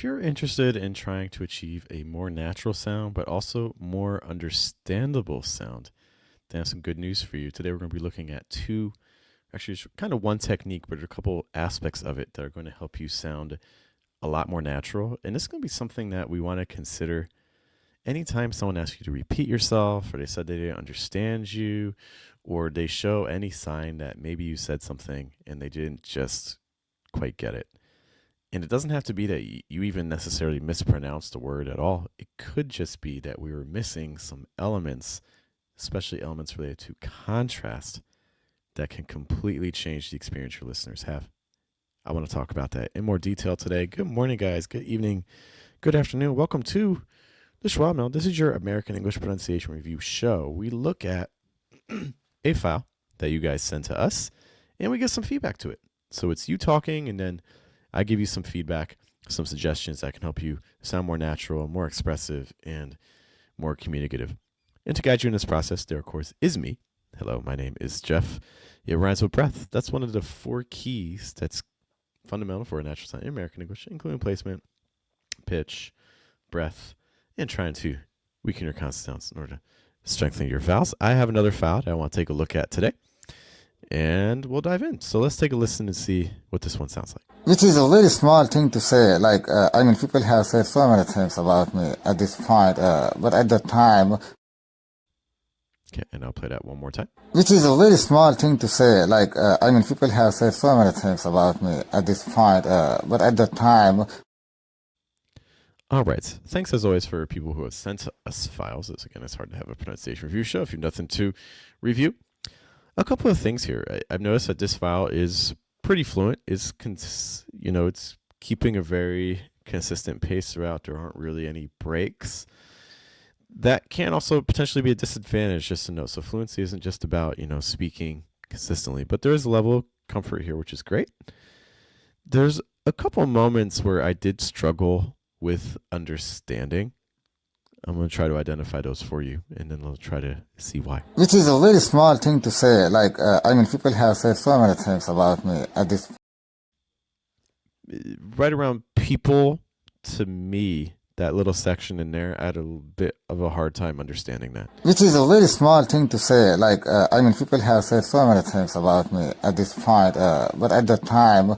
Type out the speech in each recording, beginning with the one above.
If you're interested in trying to achieve a more natural sound, but also more understandable sound, then I have some good news for you. Today we're going to be looking at actually it's kind of one technique, but a couple aspects of it that are going to help you sound a lot more natural. And this is going to be something that we want to consider anytime someone asks you to repeat yourself, or they said they didn't understand you, or they show any sign that maybe you said something and they didn't just quite get it. And it doesn't have to be that you even necessarily mispronounced a word at all. It could just be that we were missing some elements, especially elements related to contrast, that can completely change the experience your listeners have. I want to talk about that in more detail today. Good morning, guys. Good evening. Good afternoon. Welcome to the Schwa Mill. This is your American English Pronunciation Review show. We look at a file that you guys send to us, and we get some feedback to it. So it's you talking, and then I give you some feedback, some suggestions that can help you sound more natural, more expressive, and more communicative. And to guide you in this process, there, of course, is me. Hello, my name is Jeff. It rhymes with breath. That's one of the 4 keys that's fundamental for a natural sound in American English, including placement, pitch, breath, and trying to weaken your consonants in order to strengthen your vowels. I have another file that I want to take a look at today, and we'll dive in. So let's take a listen and see what this one sounds like. Which is a very small thing to say. People have said so many things about me at this point, but at the time. Okay, and I'll play that one more time. Which is a very small thing to say. People have said so many things about me at this point, but at the time. All right. Thanks as always for people who have sent us files. It's hard to have a pronunciation review show if you have nothing to review. A couple of things here. I've noticed that this file is pretty fluent. It's keeping a very consistent pace throughout. There aren't really any breaks. That can also potentially be a disadvantage, just to know. So fluency isn't just about, speaking consistently, but there is a level of comfort here, which is great. There's a couple moments where I did struggle with understanding. I'm going to try to identify those for you, and then I'll try to see why. Which is a very small thing to say. People have said so many things about me at this. Right around people, to me, that little section in there, I had a bit of a hard time understanding that. Which is a very small thing to say. People have said so many things about me at this point, but at the time.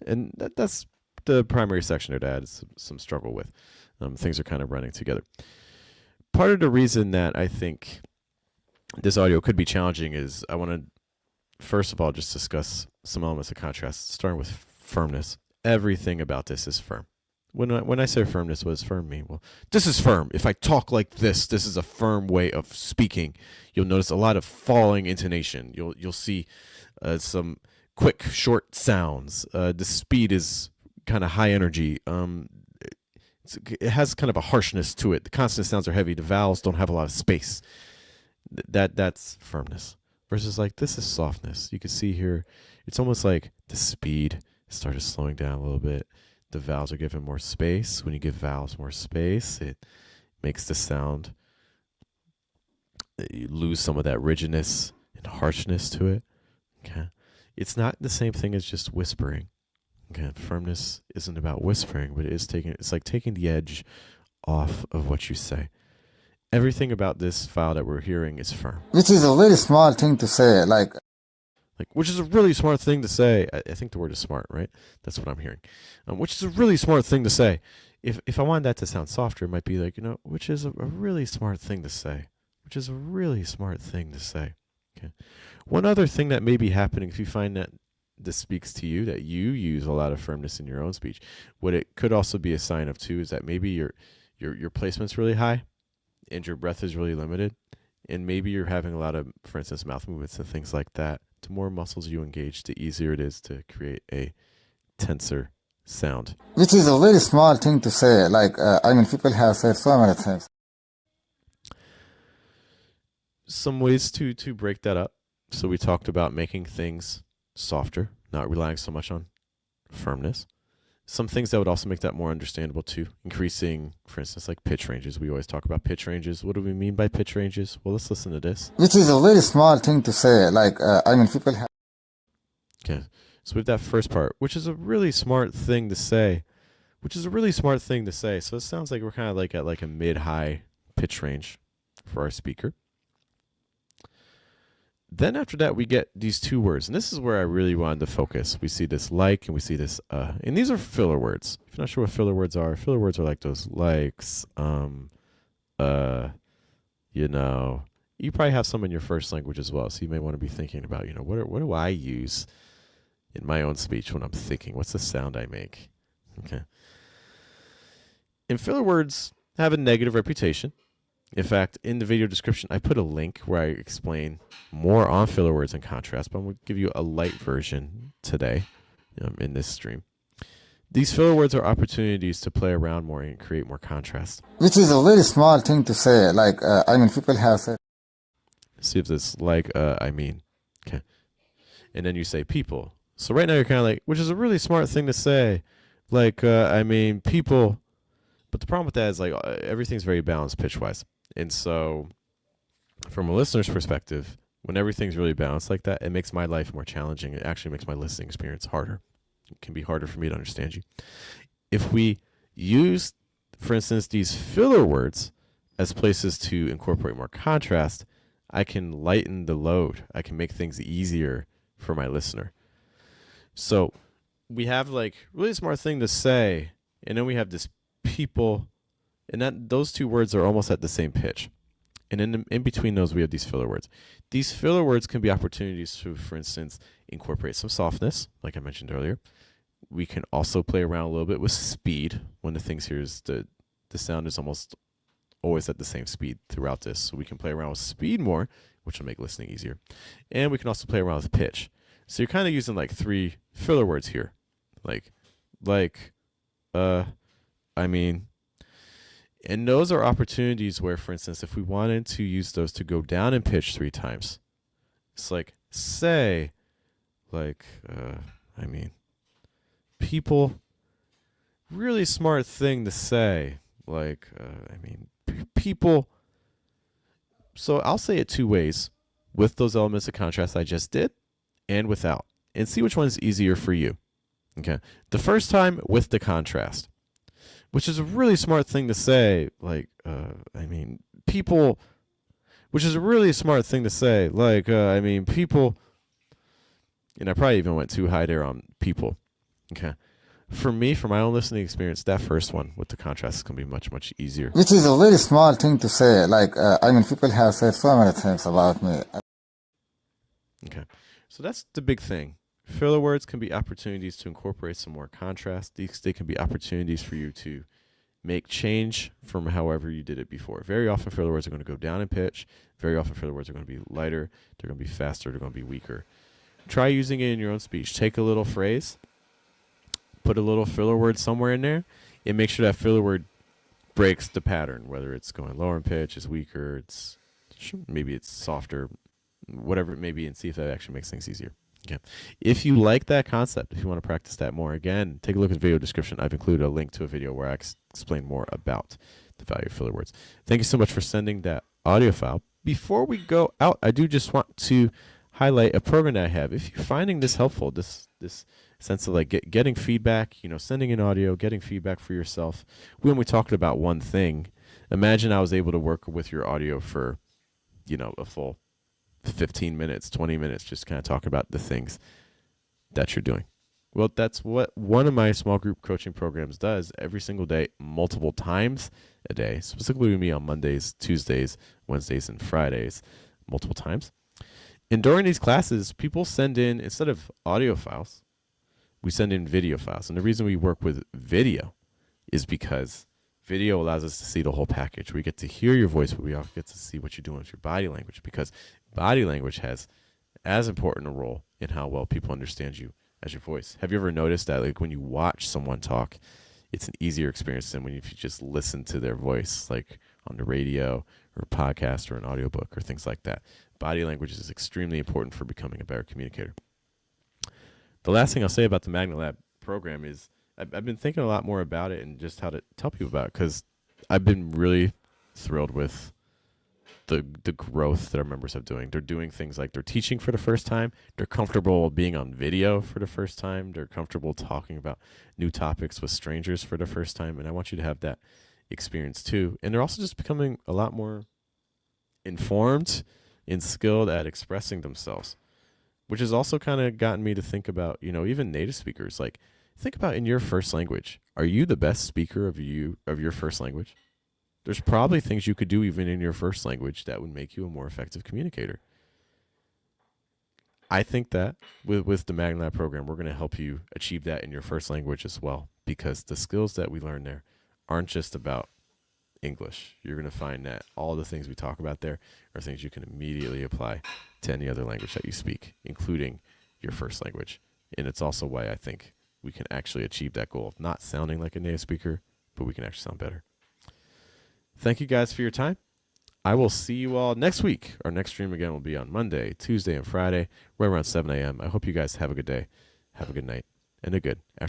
And that's the primary section that I had some struggle with. Things are kind of running together. Part of the reason that I think this audio could be challenging is I want to, first of all, just discuss some elements of contrast, starting with firmness. Everything about this is firm. When I say firmness, what does firm mean? Well, this is firm. If I talk like this is a firm way of speaking. You'll notice a lot of falling intonation. You'll see some quick, short sounds. The speed is kind of high energy. It has kind of a harshness to it. The consonant sounds are heavy. The vowels don't have a lot of space. That's firmness. Versus this is softness. You can see here, it's almost like the speed started slowing down a little bit. The vowels are given more space. When you give vowels more space, it makes the sound, you lose some of that rigidness and harshness to it. Okay, it's not the same thing as just whispering. Again, firmness isn't about whispering, but it's like taking the edge off of what you say. Everything about this file that we're hearing is firm. Which is a very small thing to say, which is a really smart thing to say. I think the word is smart, right? That's what I'm hearing. Which is a really smart thing to say. If I wanted that to sound softer, it might be which is a really smart thing to say. Which is a really smart thing to say. Okay. One other thing that may be happening, if you find that this speaks to you, that you use a lot of firmness in your own speech, what it could also be a sign of too is that maybe your placement's really high and your breath is really limited, and maybe you're having a lot of, for instance, mouth movements and things like that. The more muscles you engage, the easier it is to create a tenser sound. Which is a very small thing to say. People have said so many things. Some ways to break that up. So we talked about making things softer, not relying so much on firmness. Some things that would also make that more understandable too. Increasing, for instance, like pitch ranges. We always talk about pitch ranges. What do we mean by pitch ranges? Well, let's listen to this. Which is a very small thing to say. People have. Okay, so with that first part, which is a really smart thing to say, which is a really smart thing to say. So it sounds like we're kind of like at like a mid-high pitch range for our speaker. Then after that, we get these two words, and this is where I really wanted to focus. We see this like, and we see this and these are filler words. If you're not sure what filler words are like those likes, you know. You probably have some in your first language as well, so you may want to be thinking about, what do I use in my own speech when I'm thinking? What's the sound I make? Okay. And filler words have a negative reputation. In fact, in the video description, I put a link where I explain more on filler words and contrast, but I'm going to give you a light version today in this stream. These filler words are opportunities to play around more and create more contrast. Which is a very small thing to say. Like, people have said. See if this okay. And then you say people. So right now you're kind of like, which is a really smart thing to say. Like, people. But the problem with that is like everything's very balanced pitch-wise. And so from a listener's perspective, when everything's really balanced like that, it makes my life more challenging. It actually makes my listening experience harder. It can be harder for me to understand you. If we use, for instance, these filler words as places to incorporate more contrast, I can lighten the load. I can make things easier for my listener. So we have like really smart thing to say, and then we have this people, and that those two words are almost at the same pitch. And in between those, we have these filler words. These filler words can be opportunities to, for instance, incorporate some softness, like I mentioned earlier. We can also play around a little bit with speed. One of the things here is the sound is almost always at the same speed throughout this. So we can play around with speed more, which will make listening easier. And we can also play around with pitch. So you're kind of using like three filler words here. And those are opportunities where, for instance, if we wanted to use those to go down in pitch 3 times, it's like, say, people, really smart thing to say, people. So I'll say it 2 ways, with those elements of contrast I just did and without, and see which one is easier for you. Okay. The first time with the contrast, which is a really smart thing to say, people, which is a really smart thing to say, people, and I probably even went too high there on people. Okay. For me, for my own listening experience, that first one with the contrast is going to be much, much easier. Which is a very small thing to say. People have said so many things about me. Okay. So that's the big thing. Filler words can be opportunities to incorporate some more contrast. They can be opportunities for you to make change from however you did it before. Very often filler words are going to go down in pitch. Very often filler words are going to be lighter. They're going to be faster. They're going to be weaker. Try using it in your own speech. Take a little phrase, put a little filler word somewhere in there, and make sure that filler word breaks the pattern, whether it's going lower in pitch, it's weaker, maybe it's softer, whatever it may be, and see if that actually makes things easier. Okay. If you like that concept, if you want to practice that more, again, take a look at the video description. I've included a link to a video where I explain more about the value of filler words. Thank you so much for sending that audio file. Before we go out, I do just want to highlight a program that I have. If you're finding this helpful, this sense of getting feedback, sending in audio, getting feedback for yourself. When we talked about one thing, imagine I was able to work with your audio for, a full 15 minutes, 20 minutes, just kind of talking about the things that you're doing. Well, that's what one of my small group coaching programs does every single day, multiple times a day, specifically with me on Mondays, Tuesdays, Wednesdays, and Fridays, multiple times. And during these classes, people send in, instead of audio files, we send in video files. And the reason we work with video is because video allows us to see the whole package. We get to hear your voice, but we also get to see what you're doing with your body language, because body language has as important a role in how well people understand you as your voice. Have you ever noticed that when you watch someone talk, it's an easier experience than if you just listen to their voice, like on the radio or a podcast or an audiobook or things like that? Body language is extremely important for becoming a better communicator. The last thing I'll say about the Magnet Lab program is I've been thinking a lot more about it and just how to tell people about it, because I've been really thrilled with the growth that our members have doing. They're doing things like they're teaching for the first time. They're comfortable being on video for the first time. They're comfortable talking about new topics with strangers for the first time. And I want you to have that experience too. And they're also just becoming a lot more informed and skilled at expressing themselves, which has also kind of gotten me to think about, even native speakers. Like, think about in your first language. Are you the best speaker of your first language? There's probably things you could do even in your first language that would make you a more effective communicator. I think that with the MagLab program, we're going to help you achieve that in your first language as well, because the skills that we learn there aren't just about English. You're going to find that all the things we talk about there are things you can immediately apply to any other language that you speak, including your first language. And it's also why I think we can actually achieve that goal of not sounding like a native speaker, but we can actually sound better. Thank you guys for your time. I will see you all next week. Our next stream again will be on Monday, Tuesday, and Friday, right around 7 a.m. I hope you guys have a good day, have a good night, and a good afternoon.